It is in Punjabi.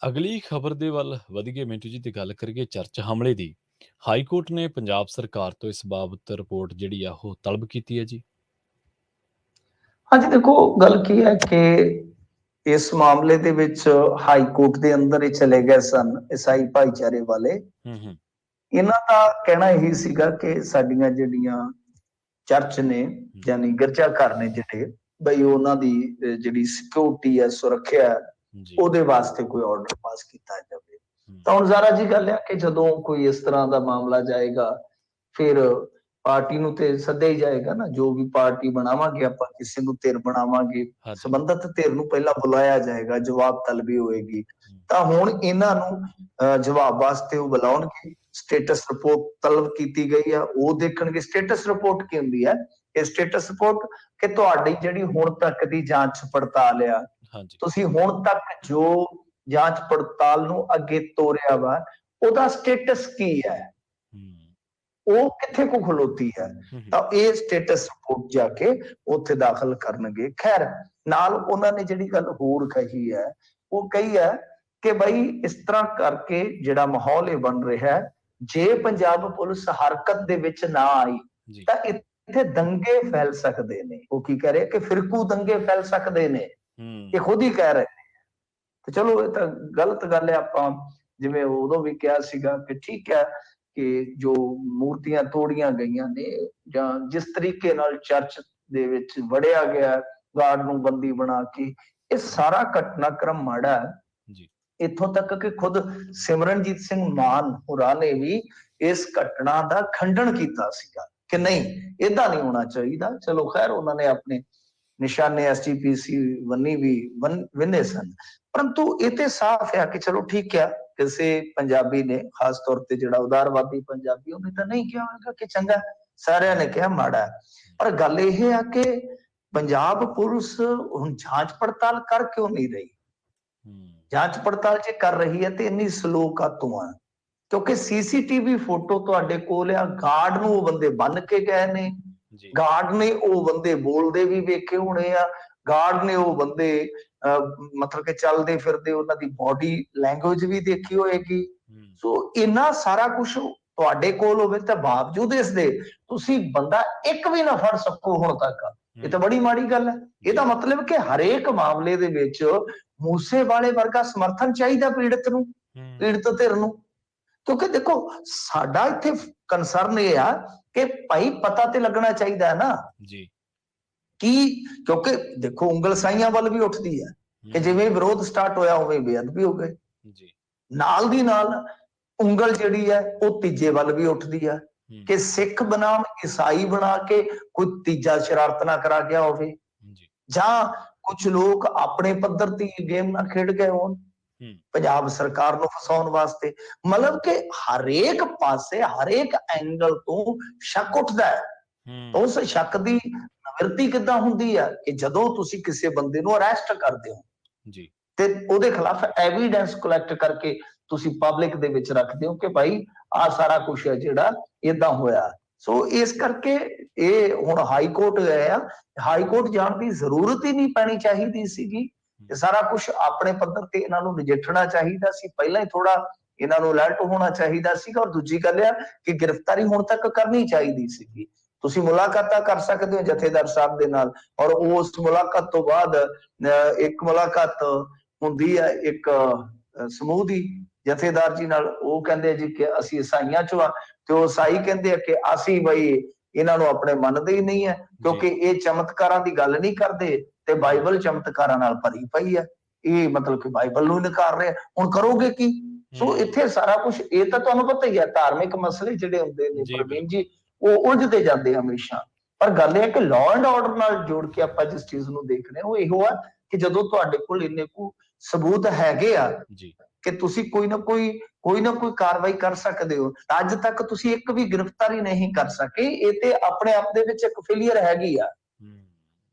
ਅਗਲੀ ਖਬਰ ਦੇ ਵੱਲ ਵਧੀਏ ਮਿੰਟੂ ਜੀ, ਤੇ ਗੱਲ ਕਰੀਏ ਚਰਚ ਹਮਲੇ ਦੀ। ਹਾਈ ਕੋਰਟ ਨੇ ਪੰਜਾਬ ਸਰਕਾਰ ਤੋਂ ਇਸ ਬਾਬਤ ਰਿਪੋਰਟ ਜਿਹੜੀ ਆ ਉਹ ਤਲਬ ਕੀਤੀ ਹੈ ਜੀ। ਹਾਂਜੀ, ਦੇਖੋ ਗੱਲ ਕੀ ਹੈ ਕਿ ਇਸ ਮਾਮਲੇ ਦੇ ਵਿੱਚ ਹਾਈ ਕੋਰਟ ਦੇ ਅੰਦਰ ਇਹ ਚਲੇ ਗਏ ਸਨ ਈਸਾਈ ਭਾਈਚਾਰੇ ਵਾਲੇ। ਹੂੰ। ਇਹਨਾਂ ਦਾ ਕਹਿਣਾ ਇਹੀ ਸੀਗਾ ਕਿ ਸਾਡੀਆਂ ਜਿਹੜੀਆਂ ਚਰਚ ਨੇ ਯਾਨੀ ਗਿਰਜਾ ਘਰ ਨੇ ਜਿਹੜੇ ਬਈ ਉਹਨਾਂ ਦੀ ਜਿਹੜੀ ਸਿਕਿਉਰਿਟੀ ਹੈ, ਸੁਰੱਖਿਆ ਹੈ, ਜੀ। ਉਹਦੇ ਵਾਸਤੇ ਕੋਈ ਆਰਡਰ ਪਾਸ ਕੀਤਾ ਜਾਵੇ। ਤਾਂ ਹੁਣ ਜ਼ਾਰਾ ਜੀ ਗੱਲ ਹੈ ਕਿ ਜਦੋਂ ਕੋਈ ਇਸ ਤਰ੍ਹਾਂ ਦਾ ਮਾਮਲਾ ਜਾਏਗਾ ਫਿਰ ਪਾਰਟੀ ਨੂੰ ਤੇ ਸੱਦਿਆ ਹੀ ਜਾਏਗਾ ਨਾ। ਜੋ ਵੀ ਪਾਰਟੀ ਬਣਾਵਾਂਗੇ ਆਪਾਂ, ਕਿਸੇ ਨੂੰ ਧਿਰ ਬਣਾਵਾਂਗੇ, ਹਾਂਜੀ। ਸੰਬੰਧਤ ਧਿਰ ਨੂੰ ਪਹਿਲਾਂ ਬੁਲਾਇਆ ਜਾਏਗਾ, ਜਵਾਬ ਤਲਬੀ ਹੋਏਗੀ। ਤਾਂ ਹੁਣ ਇਹਨਾਂ ਨੂੰ ਜਵਾਬ ਵਾਸਤੇ ਉਹ ਬੁਲਾਉਣਗੇ। ਸਟੇਟਸ ਰਿਪੋਰਟ ਤਲਬ ਕੀਤੀ ਗਈ ਆ, ਉਹ ਦੇਖਣਗੇ। ਸਟੇਟਸ ਰਿਪੋਰਟ ਕੀ ਹੁੰਦੀ ਹੈ? ਇਹ ਸਟੇਟਸ ਰਿਪੋਰਟ ਕਿ ਤੁਹਾਡੀ ਜਿਹੜੀ ਹੁਣ ਤੱਕ ਦੀ ਜਾਂਚ ਪੜਤਾਲ ਆ, ਤੁਸੀਂ ਹੁਣ ਤੱਕ ਜੋ ਜਾਂਚ ਪੜਤਾਲ ਨੂੰ ਅੱਗੇ ਤੋਰਿਆ ਵਾ, ਉਹਦਾ ਸਟੇਟਸ ਕੀ ਹੈ, ਉਹ ਕਿੱਥੇ ਕੋ ਖਲੋਤੀ ਹੈ। ਤਾਂ ਇਹ ਸਟੇਟਸ ਰਿਪੋਰਟ ਜਾ ਕੇ ਉੱਥੇ ਦਾਖਲ ਕਰਨਗੇ। ਖੈਰ, ਨਾਲ ਉਹਨਾਂ ਨੇ ਜਿਹੜੀ ਗੱਲ ਹੋਰ ਕਹੀ ਹੈ, ਉਹ ਕਹੀ ਹੈ ਕਿ ਬਈ ਇਸ ਤਰ੍ਹਾਂ ਕਰਕੇ ਜਿਹੜਾ ਮਾਹੌਲ ਇਹ ਬਣ ਰਿਹਾ ਹੈ, ਜੇ ਪੰਜਾਬ ਪੁਲਿਸ ਹਰਕਤ ਦੇ ਵਿੱਚ ਨਾ ਆਈ ਤਾਂ ਇੱਥੇ ਦੰਗੇ ਫੈਲ ਸਕਦੇ ਨੇ। ਉਹ ਕੀ ਕਹਿ ਰਹੇ ਕਿ ਫਿਰਕੂ ਦੰਗੇ ਫੈਲ ਸਕਦੇ ਨੇ, ਇਹ ਖੁਦ ਹੀ ਕਹਿ ਰਹੇ ਨੇ। ਤੇ ਚਲੋ, ਇਹ ਤਾਂ ਗਲਤ ਗੱਲ ਹੈ। ਆਪਾਂ ਜਿਵੇਂ ਉਦੋਂ ਵੀ ਕਿਹਾ ਸੀਗਾ ਕਿ ਠੀਕ ਹੈ ਕਿ ਜੋ ਮੂਰਤੀਆਂ ਤੋੜੀਆਂ ਗਈਆਂ ਨੇ ਜਾਂ ਜਿਸ ਤਰੀਕੇ ਨਾਲ ਚਰਚ ਦੇ ਵਿੱਚ ਵੜਿਆ ਗਿਆ, ਗਾਰਡ ਨੂੰ ਬੰਦੀ ਬਣਾ ਕੇ, ਇਹ ਸਾਰਾ ਘਟਨਾਕ੍ਰਮ ਮਾੜਾ ਹੈ। ਇੱਥੋਂ ਤੱਕ ਕਿ ਖੁਦ ਸਿਮਰਨਜੀਤ ਸਿੰਘ ਮਾਨ ਹੋਰਾਂ ਨੇ ਵੀ ਇਸ ਘਟਨਾ ਦਾ ਖੰਡਨ ਕੀਤਾ ਸੀਗਾ ਕਿ ਨਹੀਂ, ਏਦਾਂ ਨਹੀਂ ਹੋਣਾ ਚਾਹੀਦਾ। ਚਲੋ ਖੈਰ, ਉਹਨਾਂ ਨੇ ਆਪਣੇ ਨਿਸ਼ਾਨੇ ਐਸਜੀਪੀਸੀ ਵਿੰਨੇ ਸਨ। ਪਰੰਤੂ ਇਹ ਤੇ ਸਾਫ਼ ਹੈ ਕਿ ਚਲੋ ਠੀਕ ਹੈ, ਕਿਸੇ ਪੰਜਾਬੀ ਨੇ, ਖਾਸ ਤੌਰ ਤੇ ਜਿਹੜਾ ਉਦਾਰਵਾਦੀ ਪੰਜਾਬੀ, ਉਹਨੇ ਤਾਂ ਨਹੀਂ ਕਿਹਾ ਹੋਵੇਗਾ ਕਿ ਚੰਗਾ, ਸਾਰਿਆਂ ਨੇ ਕਿਹਾ ਮਾੜਾ। ਪਰ ਗੱਲ ਇਹ ਆ ਕਿ ਪੰਜਾਬ ਪੁਲਿਸ ਹੁਣ ਜਾਂਚ ਪੜਤਾਲ ਕਰ ਕਿਉਂ ਨਹੀਂ ਰਹੀ? ਜਾਂਚ ਪੜਤਾਲ ਜੇ ਕਰ ਰਹੀ ਹੈ ਤੇ ਇੰਨੀ ਸਲੋ ਕਾਤੋਂ ਆ? ਕਿਉਂਕਿ ਸੀਸੀਟੀਵੀ ਫੋਟੋ ਤੁਹਾਡੇ ਕੋਲ ਆ, ਗਾਰਡ ਨੂੰ ਉਹ ਬੰਦੇ ਬੰਨ ਕੇ ਗਏ ਨੇ, ਗਾਰਡ ਨੇ ਉਹ ਬੰਦੇ ਬੋਲਦੇ ਵੀ ਵੇਖੇ ਹੋਣੇ ਆ, ਗਾਰਡ ਨੇ ਉਹ ਬੰਦੇ ਮਤਲਬ ਕਿ ਚੱਲਦੇ ਫਿਰਦੇ, ਉਹਨਾਂ ਦੀ ਬਾਡੀ ਲੈਂਗੁਏਜ ਵੀ ਦੇਖੀ ਹੋਏਗੀ। ਸੋ ਇੰਨਾ ਸਾਰਾ ਕੁਝ ਤੁਹਾਡੇ ਕੋਲ ਹੋਵੇ ਤਾਂ ਬਾਵਜੂਦ ਇਸ ਦੇ ਤੁਸੀਂ ਬੰਦਾ ਇੱਕ ਵੀ ਨਾ ਫੜ ਸਕੋ ਹੁਣ ਤੱਕ, ਇਹ ਤਾਂ ਬੜੀ ਮਾੜੀ ਗੱਲ ਹੈ। ਇਹਦਾ ਮਤਲਬ ਕਿ ਹਰੇਕ ਮਾਮਲੇ ਦੇ ਵਿੱਚ ਮੂਸੇਵਾਲੇ ਵਰਗਾ ਸਮਰਥਨ ਚਾਹੀਦਾ ਪੀੜਤ ਨੂੰ, ਪੀੜਤ ਧਿਰ ਨੂੰ। ਕਿਉਂਕਿ ਦੇਖੋ, ਸਾਡਾ ਇੱਥੇ ਕੰਸਰਨ ਇਹ ਆ ਕਿ ਭਾਈ ਪਤਾ ਤੇ ਲੱਗਣਾ ਚਾਹੀਦਾ ਹੈ ਨਾ ਜੀ ਕੀ, ਕਿਉਂਕਿ ਦੇਖੋ ਉਂਗਲ ਸਾਈਆਂ ਵੱਲ ਵੀ ਉੱਠਦੀ ਹੈ ਕਿ ਜਿਵੇਂ ਵਿਰੋਧ ਸਟਾਰਟ ਹੋਇਆ ਉਵੇਂ ਬੇਅਦਬੀ ਹੋ ਗਏ ਜੀ। ਨਾਲ ਦੀ ਨਾਲ ਉਂਗਲ ਜਿਹੜੀ ਹੈ ਉਹ ਤੀਜੇ ਵੱਲ ਵੀ ਉੱਠਦੀ ਹੈ ਕਿ ਸਿੱਖ ਬਨਾਮ ਈਸਾਈ ਬਣਾ ਕੇ ਕੋਈ ਤੀਜਾ ਸ਼ਰਾਰਤ ਨਾ ਕਰਾ ਗਿਆ ਹੋਵੇ, ਜਾਂ ਕੁਝ ਲੋਕ ਆਪਣੇ ਪੱਧਰ ਤੇ ਗੇਮ ਨਾ ਖੇਡ ਗਏ ਹੋਣ ਪੰਜਾਬ ਸਰਕਾਰ ਨੂੰ ਫਸਾਉਣ ਵਾਸਤੇ। ਮਤਲਬ ਕਿ ਹਰੇਕ ਪਾਸੇ, ਹਰੇਕ ਐਂਗਲ ਤੋਂ ਸ਼ੱਕ ਉੱਠਦਾ ਹੈ। ਉਸ ਸ਼ੱਕ ਦੀ ਨਿਵਰਤੀ ਕਿੱਦਾਂ ਹੁੰਦੀ ਹੈ ਕਿ ਜਦੋਂ ਤੁਸੀਂ ਕਿਸੇ ਬੰਦੇ ਨੂੰ ਅਰੈਸਟ ਕਰਦੇ ਹੋ ਜੀ ਤੇ ਉਹਦੇ ਖਿਲਾਫ ਐਵੀਡੈਂਸ ਕਲੈਕਟ ਕਰਕੇ ਤੁਸੀਂ ਪਬਲਿਕ ਦੇ ਵਿੱਚ ਰੱਖਦੇ ਹੋ ਕਿ ਭਾਈ ਆਹ ਸਾਰਾ ਕੁਝ ਹੈ ਜਿਹੜਾ ਏਦਾਂ ਹੋਇਆ। ਸੋ ਇਸ ਕਰਕੇ ਇਹ ਹੁਣ ਹਾਈ ਕੋਰਟ ਗਏ ਆ, ਹਾਈ ਕੋਰਟ ਜਾਣ ਦੀ ਜ਼ਰੂਰਤ ਹੀ ਨਹੀਂ ਪੈਣੀ ਚਾਹੀਦੀ ਸੀਗੀ। ਇਹ ਸਾਰਾ ਕੁਝ ਆਪਣੇ ਪੱਧਰ ਤੇ ਇਹਨਾਂ ਨੂੰ ਨਜਿੱਠਣਾ ਚਾਹੀਦਾ ਸੀ, ਪਹਿਲਾਂ ਹੀ ਥੋੜਾ ਇਹਨਾਂ ਨੂੰ ਅਲਰਟ ਹੋਣਾ ਚਾਹੀਦਾ ਸੀਗਾ। ਔਰ ਦੂਜੀ ਗੱਲ ਆ ਕਿ ਗ੍ਰਿਫਤਾਰੀ ਹੁਣ ਤੱਕ ਕਰਨੀ ਚਾਹੀਦੀ ਸੀਗੀ। ਤੁਸੀਂ ਮੁਲਾਕਾਤਾਂ ਕਰ ਸਕਦੇ ਹੋ ਜਥੇਦਾਰ ਸਾਹਿਬ ਦੇ ਨਾਲ, ਔਰ ਉਸ ਮੁਲਾਕਾਤ ਤੋਂ ਬਾਅਦ ਇੱਕ ਮੁਲਾਕਾਤ ਹੁੰਦੀ ਹੈ ਇੱਕ ਸਮੂਹ ਦੀ ਜਥੇਦਾਰ ਜੀ ਨਾਲ। ਉਹ ਕਹਿੰਦੇ ਜੀ ਕਿ ਅਸੀਂ ਈਸਾਈਆਂ ਚੋਂ ਆ, ਤੇ ਉਹ ਈਸਾਈ ਕਹਿੰਦੇ ਆ ਕਿ ਅਸੀਂ ਬਈ ਇਹਨਾਂ ਨੂੰ ਆਪਣੇ ਮੰਨਦੇ ਹੀ ਨਹੀਂ ਹੈ, ਕਿਉਂਕਿ ਇਹ ਚਮਤਕਾਰਾਂ ਦੀ ਗੱਲ ਨਹੀਂ ਕਰਦੇ ਤੇ ਬਾਈਬਲ ਚਮਤਕਾਰਾਂ ਨਾਲ ਭਰੀ ਪਈ ਹੈ। ਇਹ ਮਤਲਬ ਕਿ ਬਾਈਬਲ ਨੂੰ ਨਕਾਰ ਰਹੇ, ਹੁਣ ਕਰੋਗੇ ਕੀ? ਸੋ ਇੱਥੇ ਸਾਰਾ ਕੁਝ, ਇਹ ਤਾਂ ਤੁਹਾਨੂੰ ਪਤਾ ਹੀ ਹੈ, ਧਾਰਮਿਕ ਮਸਲੇ ਜਿਹੜੇ ਹੁੰਦੇ ਨੇ ਪ੍ਰਵੀਨ ਜੀ, ਉਹ ਉਲਝਦੇ ਜਾਂਦੇ ਹਮੇਸ਼ਾ। ਪਰ ਗੱਲ ਇਹ ਹੈ ਕਿ ਲਾਅ ਐਂਡ ਆਰਡਰ ਨਾਲ ਜੋੜ ਕੇ ਆਪਾਂ ਜਿਸ ਚੀਜ਼ ਨੂੰ ਦੇਖ ਰਹੇ ਹਾਂ ਉਹ ਇਹੋ ਆ ਕਿ ਜਦੋਂ ਤੁਹਾਡੇ ਕੋਲ ਇੰਨੇ ਕੁ ਸਬੂਤ ਹੈਗੇ ਆ ਕਿ ਤੁਸੀਂ ਕੋਈ ਨਾ ਕੋਈ ਕਾਰਵਾਈ ਕਰ ਸਕਦੇ ਹੋ। ਅੱਜ ਤੱਕ ਤੁਸੀਂ ਇੱਕ ਵੀ ਗ੍ਰਿਫਤਾਰੀ ਨਹੀਂ ਕਰ ਸਕੇ, ਇਹ ਤੇ ਆਪਣੇ ਆਪ ਦੇ ਵਿੱਚ ਇੱਕ ਫੇਲੀਅਰ ਹੈਗੀ ਆ।